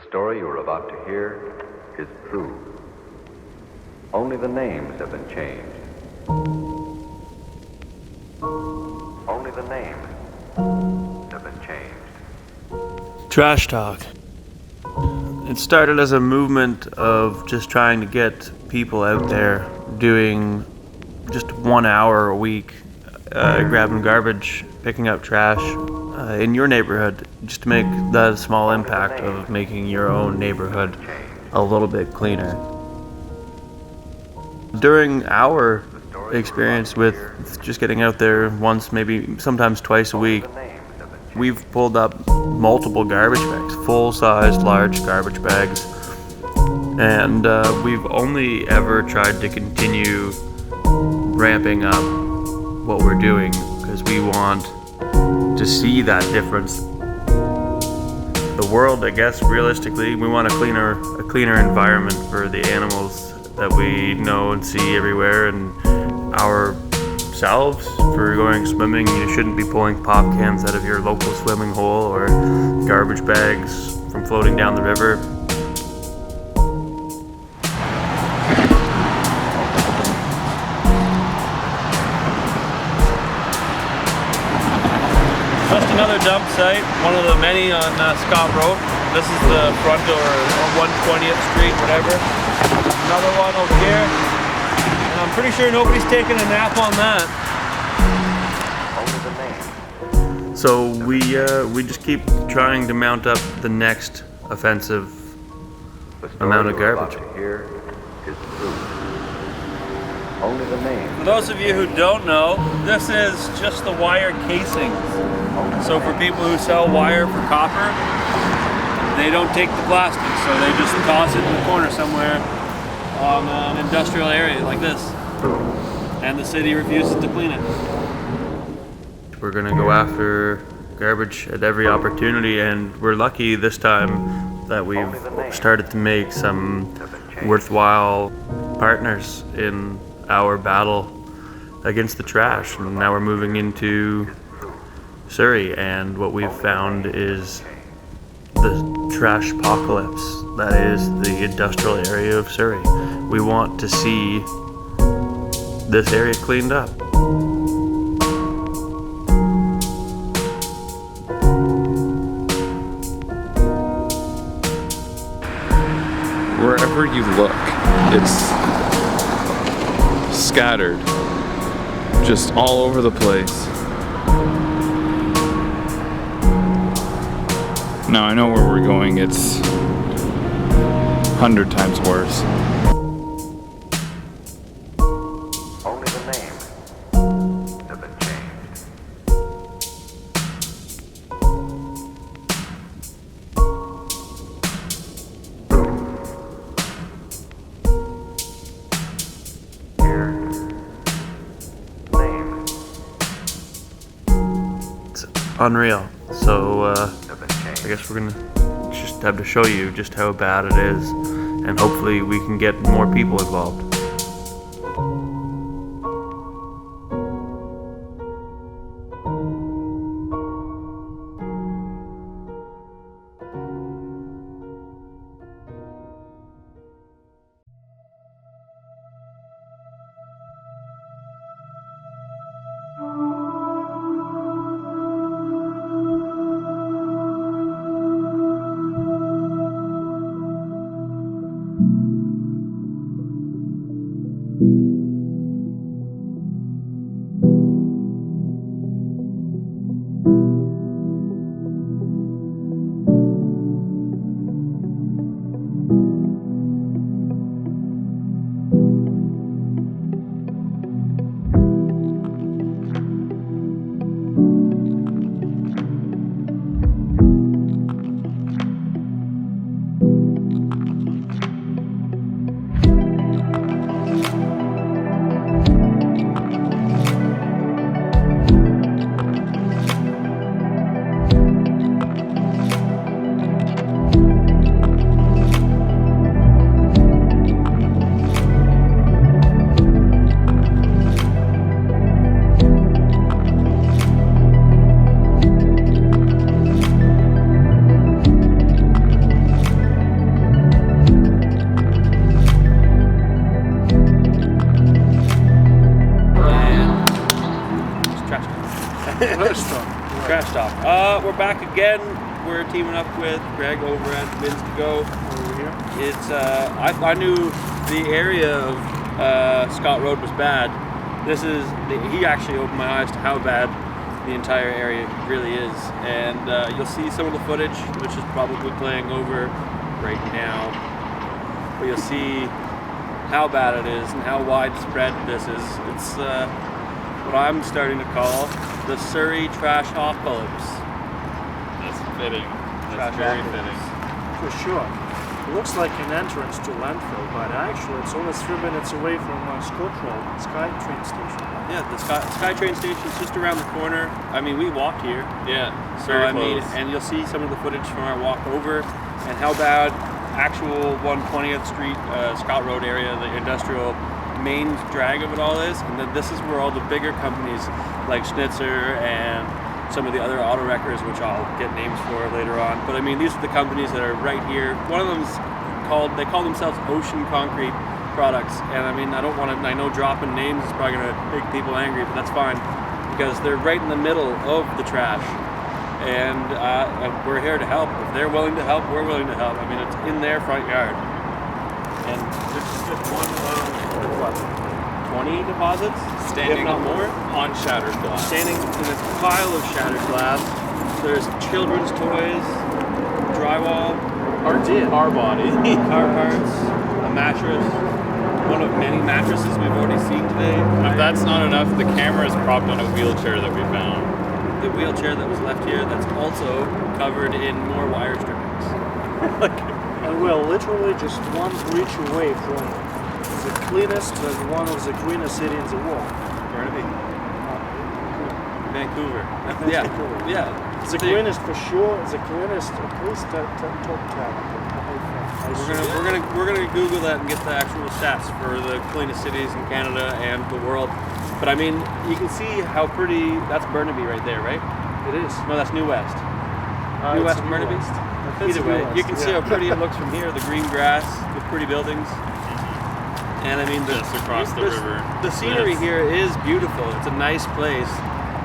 The story you are about to hear is true. Only the names have been changed. Only the names have been changed. Trash Talk. It started as a movement of just trying to get people out there doing just 1 hour a week, grabbing garbage, picking up trash in your neighborhood, just to make that small impact of making your own neighborhood a little bit cleaner. During our experience with just getting out there once, maybe sometimes twice a week, we've pulled up multiple garbage bags, full-sized, large garbage bags, and we've only ever tried to continue ramping up what we're doing because we want to see that difference. The world, I guess, realistically, we want a cleaner environment for the animals that we know and see everywhere, and ourselves for going swimming. You shouldn't be pulling pop cans out of your local swimming hole or garbage bags from floating down the river. Just another dump site, one of the many on Scott Road. This is the front or 120th Street, whatever. Another one over here. And I'm pretty sure nobody's taking a nap on that. So we just keep trying to mount up the next offensive amount of garbage. Here is true. Only the name. For those of you who don't know, this is just the wire casings. So for people who sell wire for copper, they don't take the plastic, so they just toss it in the corner somewhere on an industrial area like this. And the city refuses to clean it. We're gonna go after garbage at every opportunity, and we're lucky this time that we've started to make some worthwhile partners in our battle against the trash. And now we're moving into Surrey, and what we've found is the Trashpocolypse. That is the industrial area of Surrey. We want to see this area cleaned up. Wherever you look, it's scattered, just all over the place. Now I know where we're going, it's 100 times worse. Only the names have been changed. Here, names It's unreal. So I guess we're gonna just have to show you just how bad it is, and hopefully we can get more people involved. back again. We're teaming up with Greg over at Bins to Go. Over here. It's I knew the area of Scott Road was bad. He actually opened my eyes to how bad the entire area really is, and you'll see some of the footage, which is probably playing over right now. But you'll see how bad it is and how widespread this is. It's what I'm starting to call the Surrey Trashpocolypse. That's fitting. That's very fitting. For sure. It looks like an entrance to landfill, but actually it's only 3 minutes away from Scott Road, Sky train station. Yeah, the Sky train station is just around the corner. I mean, we walked here. Yeah, So I mean, and you'll see some of the footage from our walk over and how bad actual 120th Street, Scott Road area, the industrial main drag of it all is. And then this is where all the bigger companies like Schnitzer and some of the other auto wreckers, which I'll get names for later on. But I mean, these are the companies that are right here. One of them's they call themselves Ocean Concrete Products. And I mean, I know dropping names is probably gonna make people angry, but that's fine because they're right in the middle of the trash. And we're here to help. If they're willing to help, we're willing to help. I mean, it's in their front yard. And this is just one of 20 deposits, standing if not more, on shattered glass. standing in a pile of shattered glass. There's children's toys, drywall, Our body. car parts, a mattress, one of many mattresses we've already seen today. And if that's not enough, the camera is propped on a wheelchair that we found. The wheelchair that was left here that's also covered in more wire strippings. And we're literally just one bridge away from the cleanest and one of the greenest cities in the world. Burnaby. Vancouver. Vancouver. Yeah. The greenest for sure, the cleanest, at least top 10. We're gonna Google that and get the actual stats for the cleanest cities in Canada and the world. But I mean, you can see how pretty. That's Burnaby right there, right? It is. No, that's New West. New It's West, Burnaby. West. Either way, New you West, can see yeah. how pretty it looks from here. The green grass, the pretty buildings, and I mean, Just across the river. The scenery Yes. here is beautiful. It's a nice place.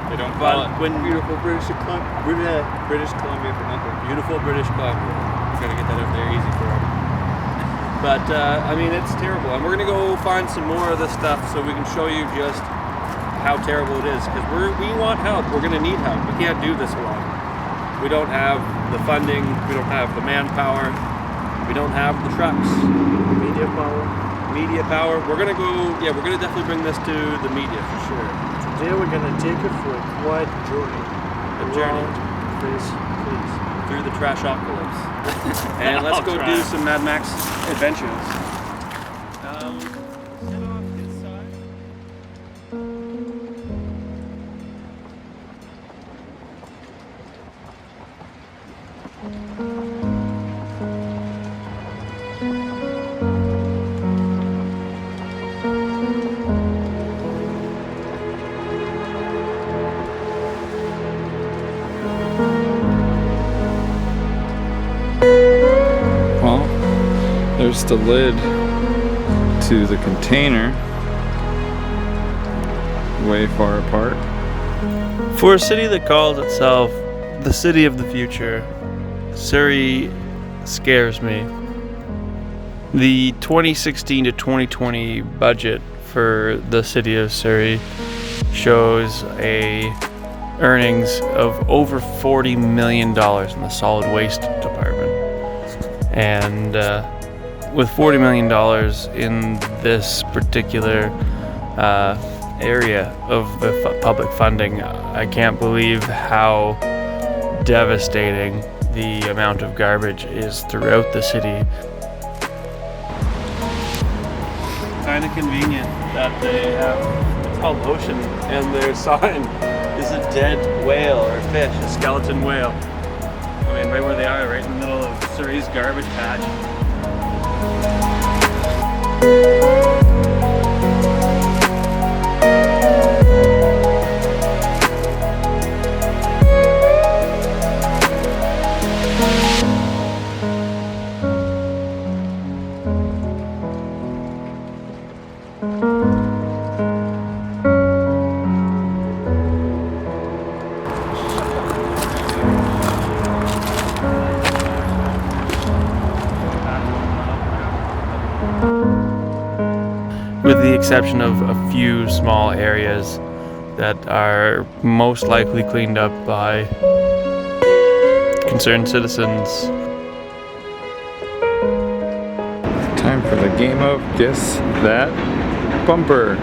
They don't call But it when beautiful British Columbia for nothing. beautiful British Columbia, I'm gonna get that up there easy for them. But I mean, it's terrible, and we're gonna go find some more of this stuff so we can show you just how terrible it is. Because we want help. We're gonna need help. We can't do this alone. We don't have the funding. We don't have the manpower. We don't have the trucks. Media power. Media power. We're gonna go. Yeah, we're gonna definitely bring this to the media for sure. Today we're gonna take it for a quiet journey. A journey. Around this place. Through the Trashpocolypse. And let's I'll go try. do some Mad Max adventures. Sit off his side. Well, there's the lid to the container. Way far apart. For a city that calls itself the city of the future, Surrey scares me. The 2016 to 2020 budget for the city of Surrey shows earnings of over $40 million in the solid waste department. And with $40 million in this particular area of the public funding, I can't believe how devastating the amount of garbage is throughout the city. Kind of convenient that they have, it's called Ocean, and their sign is a dead whale or fish, a skeleton whale. I mean, right where they are, right in the middle of Surrey's garbage patch. with the exception of a few small areas that are most likely cleaned up by concerned citizens. Time for the game of Guess That Bumper.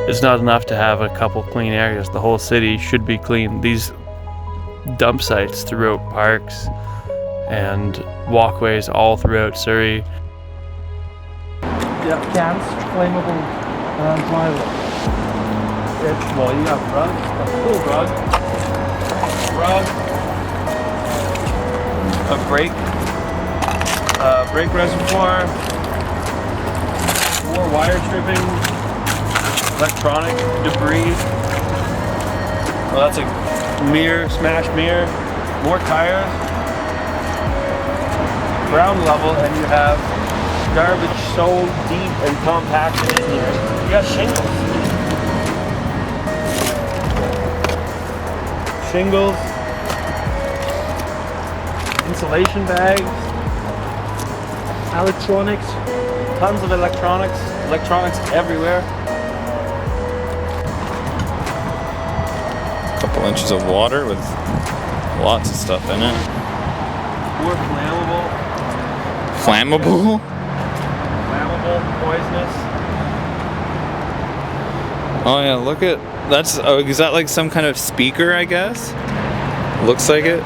It's not enough to have a couple clean areas. The whole city should be clean. These dump sites throughout parks and walkways all throughout Surrey. Yeah, cans, flammable, plywood. Well, you have rugs, a full rug, a brake reservoir, 4 wire stripping, electronic debris. Well, that's a mirror, smashed mirror, more tires, ground level, and you have garbage so deep and compacted in here. You got shingles, insulation bags, Electronics. tons of electronics everywhere. Couple inches of water with lots of stuff in it. More flammable, Flammable? poisonous. Oh yeah, look at that's. Oh, is that like some kind of speaker? I guess. Looks like it.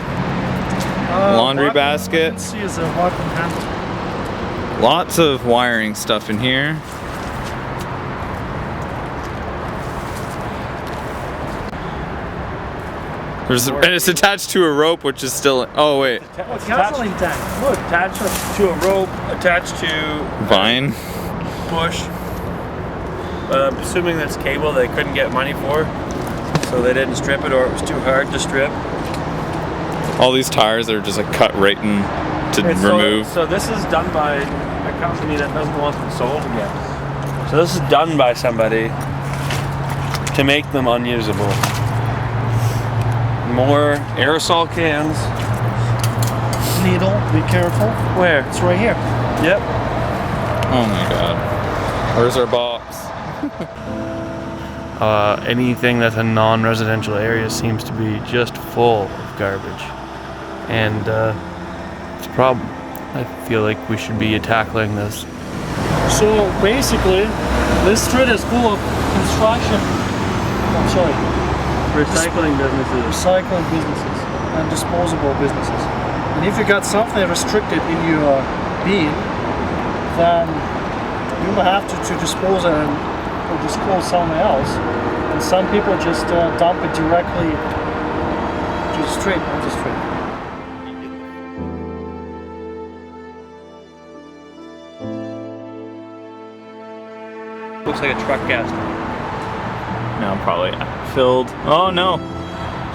Laundry What basket. you can see is a vacuum handle. Lots of wiring stuff in here. And it's attached to a rope, which is still. Oh wait, It's Gasoline tank. Look. attached to a rope, attached to vine. push. I'm assuming that's cable they couldn't get money for, so they didn't strip it, or it was too hard to strip. All these tires are just like cut right in to remove. So this is done by a company that doesn't want them sold again. So this is done by somebody to make them unusable. More aerosol cans. Needle. Be careful. Where? It's right here. Yep. Oh my god. Where's our box? Anything that's a non-residential area seems to be just full of garbage. And it's a problem. I feel like we should be tackling this. So basically, this street is full of construction. I'm sorry. Recycling businesses. Recycling businesses and disposable businesses. And if you got something restricted in your bin, then you will have to dispose it or dispose somewhere else. And some people just dump it directly to the street, on the street. Looks like a truck gas tank. No, probably filled. Oh no.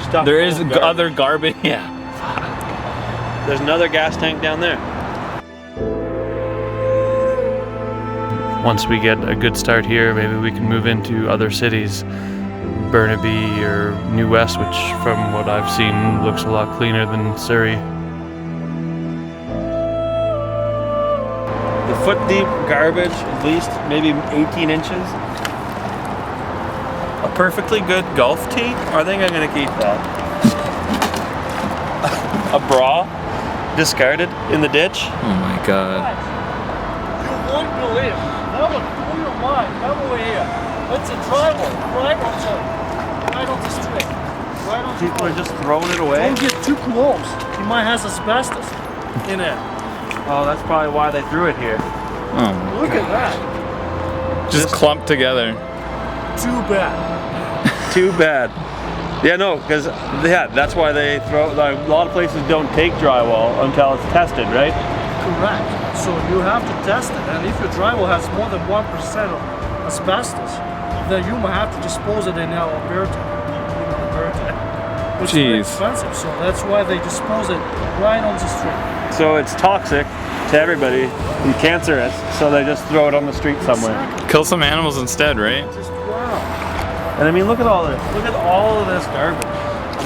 Stuff There full is of garbage. other garbage. Yeah. There's another gas tank down there. Once we get a good start here, maybe we can move into other cities. Burnaby or New West, which from what I've seen looks a lot cleaner than Surrey. The foot deep garbage, at least maybe 18 inches. A perfectly good golf tee? I think I'm gonna keep that. A bra discarded in the ditch. Oh my god. You won't believe. That would blow your mind. Come over here. It's a driveway. Right on the street. Right on the People are street. just throwing it away. Don't get too close. It might have asbestos in it. Oh, that's probably why they threw it here. Oh my Look god. at that. Just clumped together. Too bad. Too bad. Yeah, no, because that's why they throw. Like, a lot of places don't take drywall until it's tested, right? Correct. So you have to test it. And if your drywall has more than 1% of asbestos, then you might have to dispose it in Alberta, which is very Jeez. expensive. So that's why they dispose it right on the street. So it's toxic to everybody and cancerous, so they just throw it on the street somewhere. Exactly. Kill some animals instead, right? Just wow. And I mean, look at all this. Look at all of this garbage.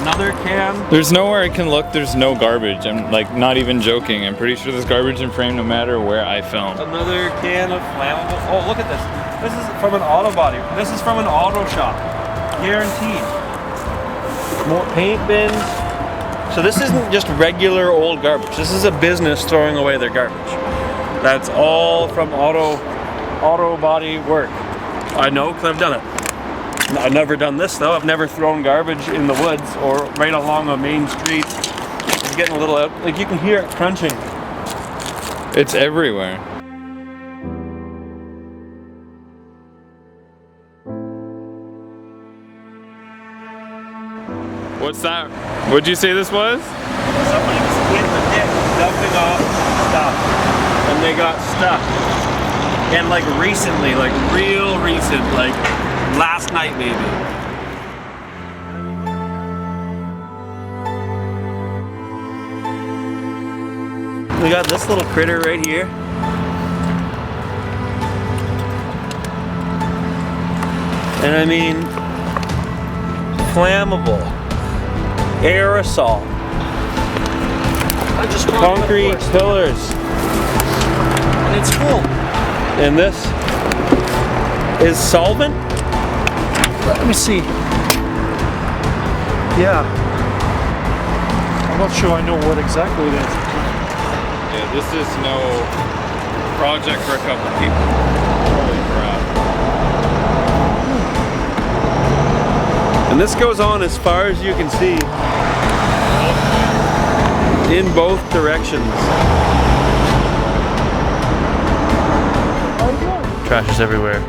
Another can. There's nowhere I can look, there's no garbage. I'm like not even joking. I'm pretty sure there's garbage in frame no matter where I film. Another can of flammable. Oh, look at this. This is from an auto body. This is from an auto shop. Guaranteed. More paint bins. So this isn't just regular old garbage. This is a business throwing away their garbage. That's all from auto body work. I know because I've done it. I've never done this though. I've never thrown garbage in the woods or right along a main street. It's getting a little out. Like you can hear it crunching. It's everywhere. What's that? What'd you say this was? Somebody was in the pit dumping off stuff and they got stuck. And like recently, like real recent, like last night maybe. We got this little critter right here. And I mean, flammable, aerosol, I just concrete pillars. And it's full. And this is solvent? Let me see. Yeah. I'm not sure I know what exactly it is. Yeah, this is no project for a couple people. Holy crap. And this goes on as far as you can see in both directions. Trash is everywhere.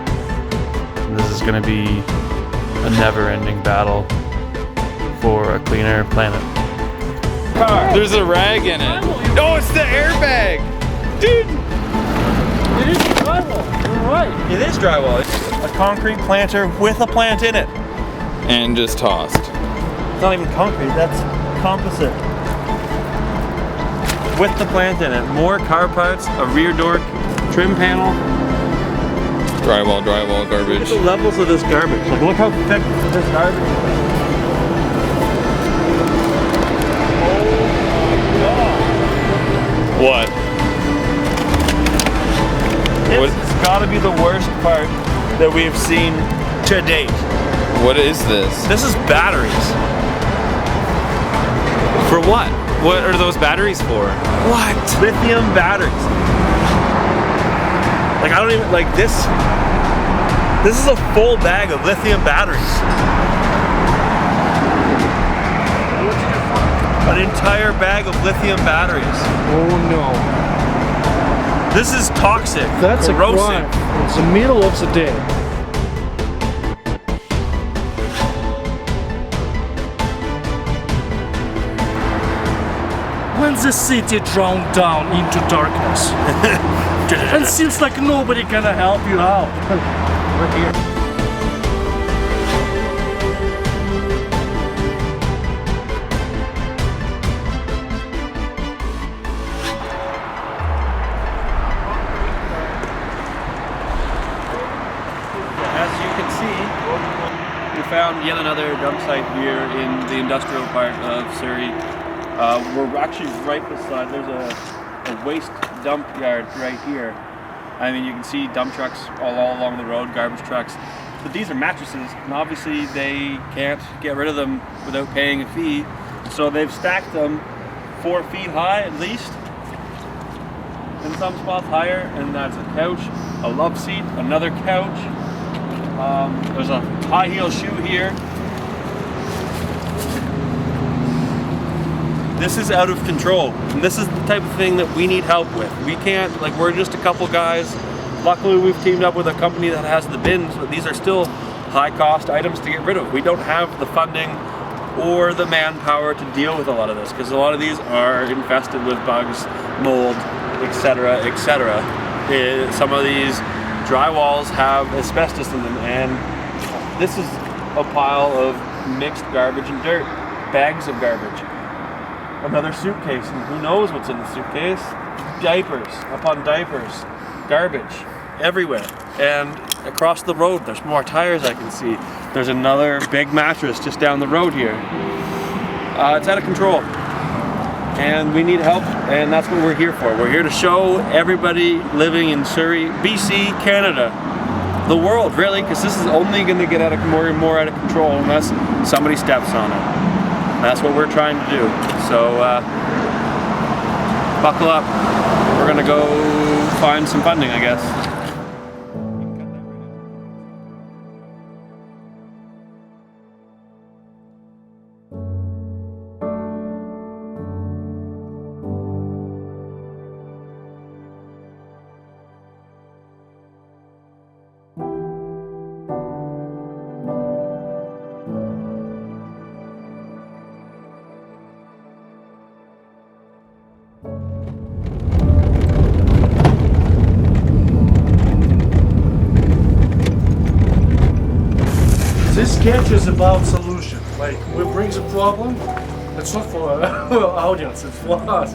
This is going to be a never-ending battle for a cleaner planet. There's a rag in it. Oh, it's the airbag! Dude! It is drywall. You're right. It is drywall. It's a concrete planter with a plant in it. And just tossed. It's not even concrete, that's composite. With the plant in it. More car parts, a rear door trim panel. Drywall, Look garbage. at the levels of this garbage. Like, look how thick this garbage is. What? This has got to be the worst part that we've seen to date. What is this? This is batteries. For what? What are those batteries for? What? Lithium batteries. Like I don't even, like this is a full bag of lithium batteries. An entire bag of lithium batteries. Oh no. This is toxic, That's corrosive. a crime. It's the middle of the day. When the city drowned down into darkness. And seems like nobody gonna help you out. We're here. As you can see, we found yet another dump site here in the industrial part of Surrey. We're actually right beside, there's a waste dump yard right here. I mean, you can see dump trucks all along the road, garbage trucks. But these are mattresses, and obviously they can't get rid of them without paying a fee. So they've stacked them 4 feet high at least. In some spots higher, and that's a couch, a love seat, another couch. There's a high heel shoe here. This is out of control, and this is the type of thing that we need help with. We can't, like, we're just a couple guys. Luckily, we've teamed up with a company that has the bins, but these are still high-cost items to get rid of. We don't have the funding or the manpower to deal with a lot of this, because a lot of these are infested with bugs, mold, etc., etc. Some of these drywalls have asbestos in them, and this is a pile of mixed garbage and dirt, bags of garbage. Another suitcase, and who knows what's in the suitcase? Diapers upon diapers, garbage everywhere. And across the road, there's more tires I can see. There's another big mattress just down the road here. It's out of control. And we need help, and that's what we're here for. We're here to show everybody living in Surrey, BC, Canada, the world, really, because this is only going to get more and more out of control unless somebody steps on it. That's what we're trying to do. So buckle up. We're going to go find some funding, I guess. This sketch is about solution. Like, we brings a problem. It's not for our audience. It's for us.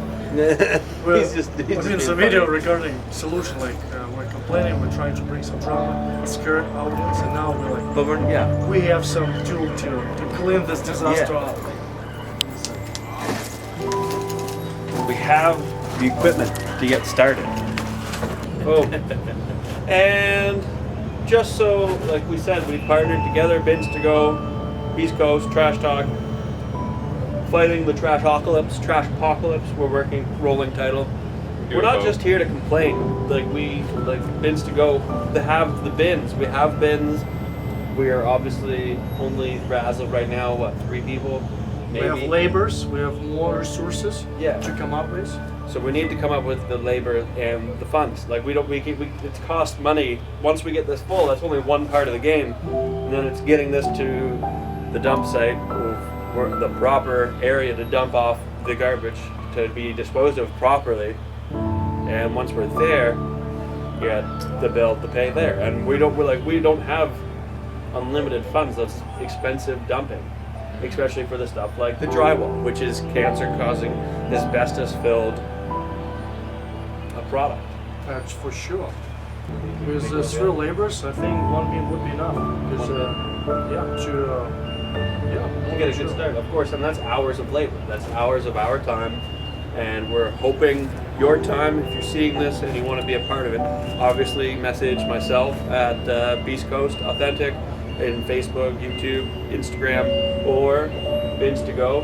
He's doing some video regarding solution. Like, we're complaining. We're trying to bring some drama, scared audience, and now we're like, But we have some tool to clean this disaster up. we have the equipment to get started. Oh, and just so, like we said, we partnered together, Bins to Go, East Coast, TrashTalk, fighting the Trashpocolypse. We're working, rolling title. We're not just here to complain. Like Bins to Go, they have the bins. We have bins. We are obviously only, as of right now, what, 3 people? Maybe. We have laborers. We have more resources to come up with. So we need to come up with the labor and the funds. Like it costs money. Once we get this full, that's only one part of the game, and then it's getting this to the dump site, or the proper area to dump off the garbage to be disposed of properly. And once we're there, you get the bill to pay there. And we don't have unlimited funds. That's expensive dumping, especially for the stuff like the drywall, which is cancer-causing, asbestos-filled product. That's for sure. With 3 laborers, I think 1 bin would be enough. Because we'll get a good start, of course, and that's hours of labor. That's hours of our time, and we're hoping your time, if you're seeing this and you want to be a part of it, obviously message myself at Beast Coast Authentic in Facebook, YouTube, Instagram, or Bins to Go.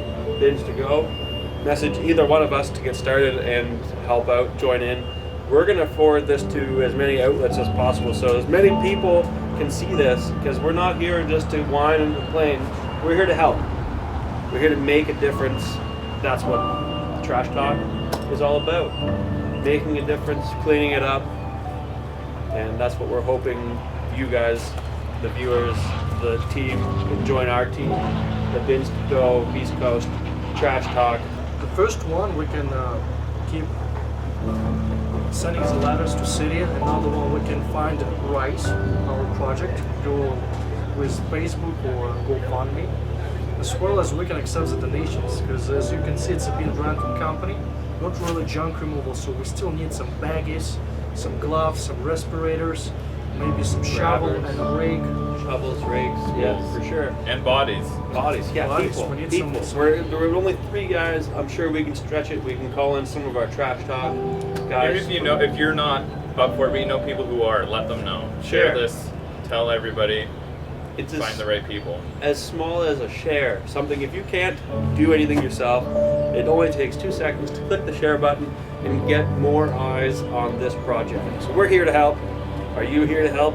Message either one of us to get started and help out, join in. We're going to forward this to as many outlets as possible so as many people can see this, because we're not here just to whine and complain. We're here to help. We're here to make a difference. That's what TrashTalk is all about. Making a difference, cleaning it up, and that's what we're hoping you guys, the viewers, the team, can join our team. The Bins to Go, East Coast, TrashTalk. The first one we can keep sending the letters to city. Another one we can find Rise, our project, go with Facebook or GoFundMe, as well as we can accept the donations, because as you can see, it's a bin rental company, not really junk removal, so we still need some baggies, some gloves, some respirators, maybe some shovel and a rake. Shovels, rakes, yes, for sure. And bodies. Bodies, yeah, Bodies, people. we need people. some- We're only 3 guys. I'm sure we can stretch it. We can call in some of our TrashTalk guys. Even if you're not up for it, but you know people who are, let them know. Share this, tell everybody, It's find the right people. as small as a share. Something, if you can't do anything yourself, it only takes 2 seconds to click the share button and get more eyes on this project. So we're here to help. Are you here to help?